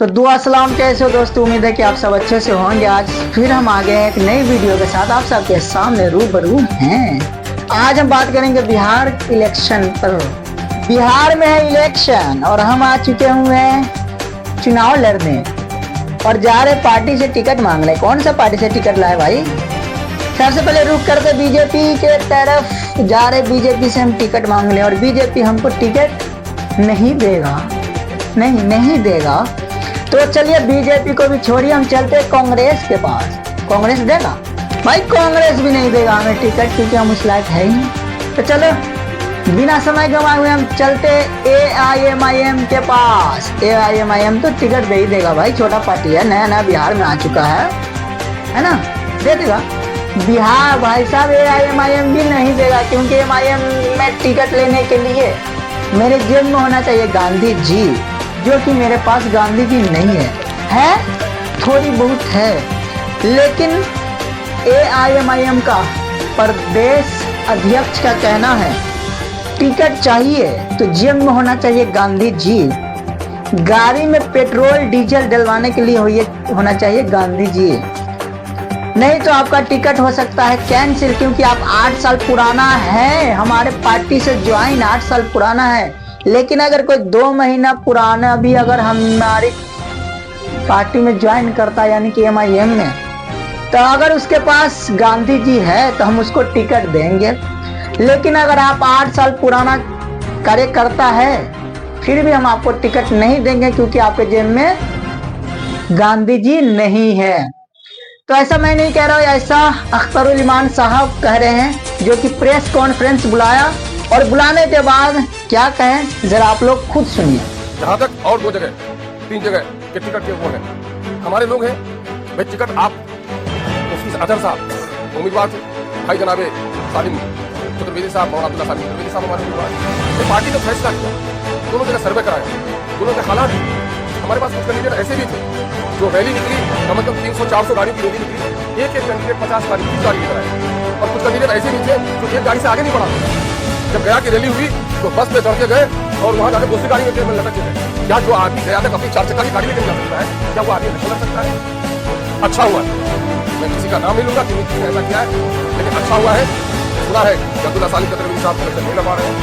तो दुआ सलाम, कैसे हो दोस्तों। उम्मीद है कि आप सब अच्छे से होंगे। आज फिर हम आ गए हैं एक नई वीडियो के साथ, आप सबके सामने रूबरू हैं। आज हम बात करेंगे बिहार इलेक्शन पर। बिहार में है इलेक्शन और हम आ चुके हुए हैं चुनाव लड़ने और जा रहे पार्टी से टिकट मांग रहे। कौन सा पार्टी से टिकट लाए भाई? सबसे पहले रुक करके बीजेपी के तरफ जा रहे। बीजेपी से हम टिकट मांग ले और बीजेपी हमको टिकट नहीं देगा, नहीं देगा। तो चलिए बीजेपी को भी छोड़िए, हम चलते कांग्रेस के पास। कांग्रेस देगा भाई? कांग्रेस भी नहीं देगा हमें टिकट, क्योंकि हम उस लायक है ही नहीं। तो चलो बिना समय गंवाए हुए हम चलते AIMIM के पास। AIMIM तो टिकट दे ही देगा भाई, छोटा पार्टी है, नया नया बिहार में आ चुका है ना, दे देगा। बिहार भाई साहब AIMIM भी नहीं देगा, क्योंकि MIM में टिकट लेने के लिए मेरे जेब में होना चाहिए गांधी जी, जो कि मेरे पास गांधी जी नहीं है थोड़ी बहुत है। लेकिन AIMIM का प्रदेश अध्यक्ष का कहना है टिकट चाहिए तो जेब में होना चाहिए गांधी जी, गाड़ी में पेट्रोल डीजल डलवाने के लिए होना चाहिए गांधी जी, नहीं तो आपका टिकट हो सकता है कैंसिल, क्योंकि आप 8 साल पुराना है, हमारे पार्टी से ज्वाइन 8 साल पुराना है। लेकिन अगर कोई 2 महीना पुराना भी अगर हमारी पार्टी में ज्वाइन करता है, यानी कि MIM में, तो अगर उसके पास गांधी जी है तो हम उसको टिकट देंगे। लेकिन अगर आप 8 साल पुराना कार्यकर्ता है फिर भी हम आपको टिकट नहीं देंगे, क्योंकि आपके जेब में गांधी जी नहीं है। तो ऐसा मैं नहीं कह रहा हूँ, ऐसा अख्तरुल इमान साहब कह रहे हैं, जो कि प्रेस कॉन्फ्रेंस बुलाया और बुलाने के बाद क्या कहें जरा आप लोग खुद सुनिए। जहाँ तक और 2 जगह 3 जगह के टिकट के वो है, हमारे लोग हैं भाई। टिकट आप मुफ्ती अजहर साहब उम्मीदवार थे, भाई जनाबे सालिम चतुर्वेदी साहब और अब्दुल्ला सालिम चतुर्वेदी साहब हमारे उम्मीदवार। ये पार्टी ने फैसला किया, दोनों जगह सर्वे कराया, दोनों के हालात। हमारे पास कुछ कैंडिडेट ऐसे भी थे जो रैली निकली, मतलब 300-400 गाड़ी की रैली निकली, एक कैंडिडेट 50 गाड़ी 30 गाड़ी लेकर आए। और कुछ कैंडिडेट ऐसे भी थे जो एक गाड़ी से आगे नहीं बढ़ा। जब गया की रैली हुई तो बस पे चढ़ के गए और वहाँ जाकर दूसरी गाड़ी में लटक के गए। क्या जो आदमी गया तक अपनी 4 चक्का की गाड़ी लेकर जा सकता है? क्या वो आदमी नहीं लड़ सकता है? अच्छा हुआ, मैं किसी का नाम नहीं लूंगा कि किसी ने ऐसा किया है, लेकिन अच्छा हुआ है। सुना है कि अब्दुल्ला सालिम चतुर्वेदी साहब इलेक्शन नहीं लड़ा रहे हैं।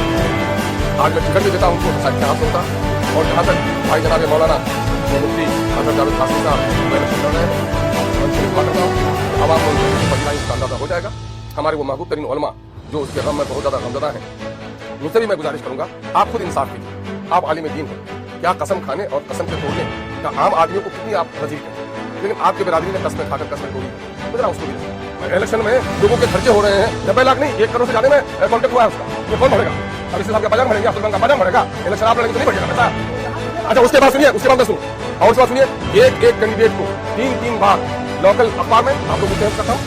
आज मैं टिकट भी देता हूँ उनको, शायद क्या होता। और जहाँ तक भाई जनाब मौलाना मुफ्ती अजहर जावेद कासिम साहब इलेक्शन लड़ रहे हैं, अब आप का अंदाजा हो जाएगा। हमारे वो महबूब तरीन उलमा जो उसके गम में बहुत ज्यादा गमजदा है, मुझसे भी मैं गुजारिश करूंगा आप खुद इंसाफ कीजिए। आप आलिम दीन हैं, क्या कसम खाने और कसम के तोड़ने का आम आदमियों को कितनी आप रजीक हैं, लेकिन आपके बिरादरी ने कसमें खाकर कसमें तोड़ी, मुझे उसको भी। इलेक्शन में लोगों के खर्चे हो रहे हैं 90 लाख नहीं 1 करोड़ से ज्यादा में कॉन्टेक्ट हुआ है उसका। ये कौन भरेगा? अब इसके साथ का बाजार भरेंगे, अब्दुल का बाजार भरेगा। इलेक्शन आप लड़ेंगे तो नहीं बढ़ेगा पैसा। अच्छा उसके बाद सुनिए, उसके बाद सुनिए और उसके बाद सुनिए, एक कैंडिडेट को 3 बार लोकल अखबार में आप लोग करता हूँ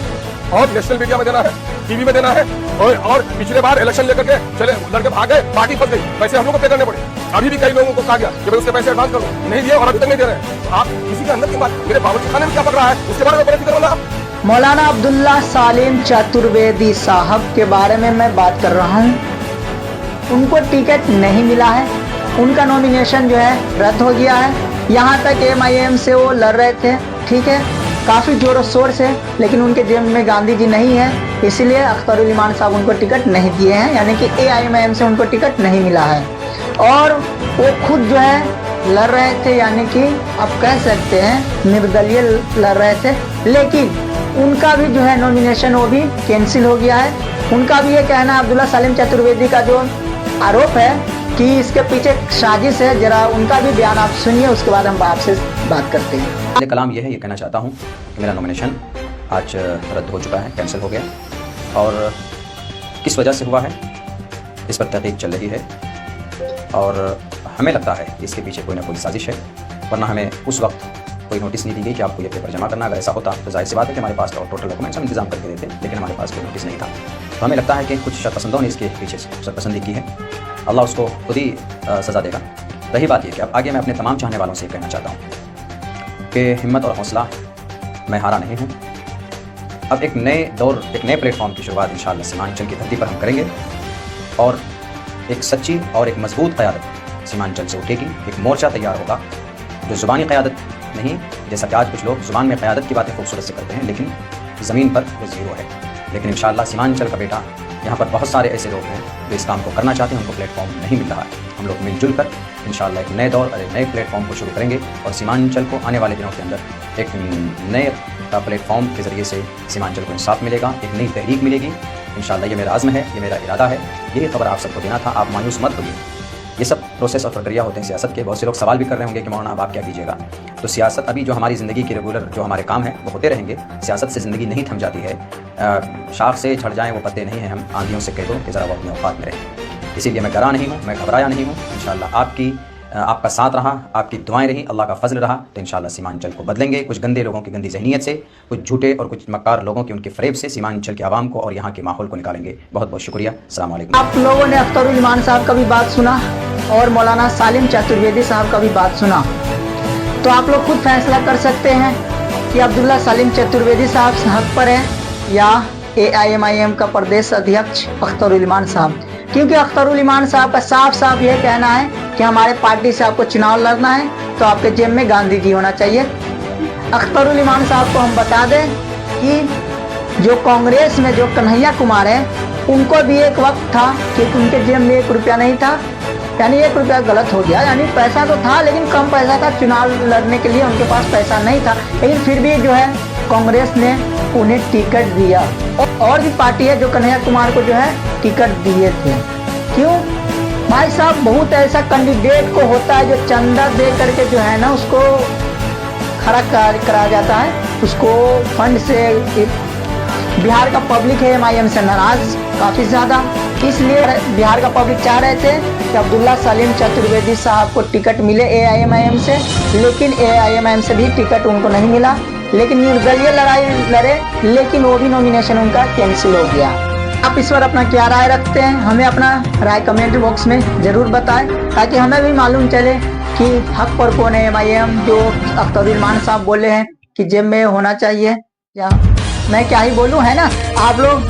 और नेशनल मीडिया में देना है, टीवी में देना है। और पिछले बार इलेक्शन लेकर के चले लड़के भाग गए, पार्टी फंस गई, पैसे हम लोग को पे करने पड़े। अभी भी कई लोगों को कहा गया कि भाई उसके पैसे एडवांस करो, नहीं दिए और अभी तक नहीं दे रहे हैं। तो आप किसी के अंदर की बात, मेरे बावर्ची खाने में क्या पड़ रहा है उसके बारे में बड़े फिक्र होना। मौलाना अब्दुल्ला सालिम चतुर्वेदी साहब के बारे में मैं बात कर रहा हूँ। उनको टिकट नहीं मिला है, उनका नॉमिनेशन जो है रद्द हो गया है। यहाँ तक MIM से वो लड़ रहे थे, ठीक है, काफ़ी जोरों शोर से, लेकिन उनके जेब में गांधी जी नहीं है, इसलिए अख्तरुल इमान साहब उनको टिकट नहीं दिए हैं, यानी कि AIMIM से उनको टिकट नहीं मिला है। और वो खुद जो है लड़ रहे थे, यानी कि आप कह सकते हैं निर्दलीय लड़ रहे थे, लेकिन उनका भी जो है नॉमिनेशन वो भी कैंसिल हो गया है। उनका भी ये कहना है, अब्दुल्ला सालिम चतुर्वेदी का जो आरोप है कि इसके पीछे साजिश है, जरा उनका भी बयान आप सुनिए, उसके बाद हम आपसे बात करते हैं। कलाम यह है, ये कहना चाहता हूँ कि मेरा नॉमिनेशन आज रद्द हो चुका है, कैंसिल हो गया, और किस वजह से हुआ है इस पर तहकीक चल रही है। और हमें लगता है कि इसके पीछे कोई ना कोई साजिश है, वरना हमें उस वक्त कोई नोटिस नहीं दी गई कि आपको ये पेपर जमा करना। अगर ऐसा होता तो जाहिर सी बात है कि हमारे पास टोटल डॉक्यूमेंट्स हम इंतजाम करके देते, लेकिन हमारे पास कोई नोटिस नहीं था। तो हमें लगता है कि कुछ शरपसंदों ने इसके पीछे शरपसंदी की है, अल्लाह उसको खुद ही सज़ा देगा। रही बात ये कि अब आगे मैं अपने तमाम चाहने वालों से कहना चाहता हूँ कि हिम्मत और हौसला, मैं हारा नहीं हूँ। अब एक नए दौर, एक नए प्लेटफॉर्म की शुरुआत इंशाअल्लाह सीमांचल की धरती पर हम करेंगे, और एक सच्ची और एक मजबूत क़यादत सीमांचल से उठेगी। एक मोर्चा तैयार होगा जो ज़ुबानी क़यादत नहीं, जैसा कि आज कुछ लोग ज़ुबान में क़यादत की बातें खूबसूरत से करते हैं लेकिन ज़मीन पर वो ज़ीरो है। लेकिन इंशाअल्लाह सीमांचल का बेटा, यहाँ पर बहुत सारे ऐसे लोग हैं जो इस काम को करना चाहते हैं, उनको प्लेटफॉर्म नहीं मिल रहा है। हम लोग मिलजुल कर इंशाअल्लाह एक नए दौर और एक नए प्लेटफॉर्म को शुरू करेंगे और सीमांचल को आने वाले दिनों के अंदर एक नए प्लेटफॉर्म के ज़रिए से सीमांचल को इंसाफ मिलेगा, एक नई तहरीक मिलेगी इंशाअल्लाह। ये मेरा आज़्म है, ये मेरा इरादा है, यही खबर आप सबको देना था। आप मायूस मत होइए, ये सब प्रोसेस और प्रक्रिया होते हैं सियासत के। बहुत से लोग सवाल भी कर रहे होंगे कि मौलाना अब आप क्या कीजिएगा। तो सियासत अभी जो हमारी ज़िंदगी की रेगुलर जो हमारे काम हैं वो होते रहेंगे। सियासत से ज़िंदगी नहीं थम जाती है। शाख से झड़ जाएँ वो पत्ते नहीं हैं। हम आंधियों से कह दो कि ज़रा वो अपने औकात में रहें। इसीलिए मैं डरा नहीं हूँ, मैं घबराया नहीं हूँ। इंशाअल्लाह आपका साथ रहा, आपकी दुआएं रही, अल्लाह का फजल रहा तो इंशाअल्लाह सीमांचल को बदलेंगे। कुछ गंदे लोगों की गंदी जहनीत से, कुछ झूठे और कुछ मक्कार लोगों की उनके फ़रेब से सीमांचल के आवाम को और यहाँ के माहौल को निकालेंगे। बहुत बहुत शुक्रिया। अस्सलाम वालेकुम। आप लोगों ने अख्तरुल ईमान साहब का भी बात सुना और मौलाना सालिम चतुर्वेदी साहब का भी बात सुना, तो आप लोग खुद फैसला कर सकते हैं कि अब्दुल्ला सालिम चतुर्वेदी साहब हक पर है या AIMIM का प्रदेश अध्यक्ष अख्तरुल ईमान साहब। क्योंकि अख्तरुल ईमान साहब का साफ साफ ये कहना है कि हमारे पार्टी से आपको चुनाव लड़ना है तो आपके जेब में गांधी जी होना चाहिए। अख्तरुल ईमान साहब को हम बता दें कि जो कांग्रेस में जो कन्हैया कुमार है, उनको भी एक वक्त था कि उनके जेब में 1 रुपया नहीं था, यानी 1 रुपया गलत हो गया, यानी पैसा तो था लेकिन कम पैसा था, चुनाव लड़ने के लिए उनके पास पैसा नहीं था, लेकिन फिर भी जो है कांग्रेस ने उन्हें टिकट दिया। और भी पार्टी है जो कन्हैया कुमार को जो है टिकट दिए थे। क्यों भाई साहब, बहुत ऐसा कैंडिडेट को होता है जो चंदा दे करके जो है ना उसको खड़ा कराया जाता है, उसको फंड से। बिहार का पब्लिक है MIM से नाराज काफ़ी ज़्यादा, इसलिए बिहार का पब्लिक चाह रहे थे कि अब्दुल्ला सालिम चतुर्वेदी साहब को टिकट मिले AIMIM से, लेकिन AIMIM से भी टिकट उनको नहीं मिला। लेकिन निर्दलीय लड़ाई लड़े, लेकिन वो भी नॉमिनेशन उनका कैंसिल हो गया। आप इस पर अपना क्या राय रखते हैं, हमें अपना राय कमेंट बॉक्स में ज़रूर बताएं, ताकि हमें भी मालूम चले कि हक पर कौन है। MIM जो अख्तरुल ईमान साहब बोले हैं कि जेब में होना चाहिए, या मैं क्या ही बोलूं, है ना। आप लोग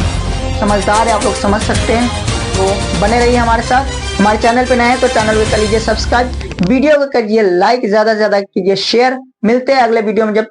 समझदार है, आप लोग समझ सकते हैं, तो बने रहिए हमारे साथ। हमारे चैनल पे नए हैं तो चैनल को कर लीजिए सब्सक्राइब, वीडियो को करिए लाइक, ज़्यादा से ज़्यादा कीजिए शेयर। मिलते हैं अगले वीडियो में जब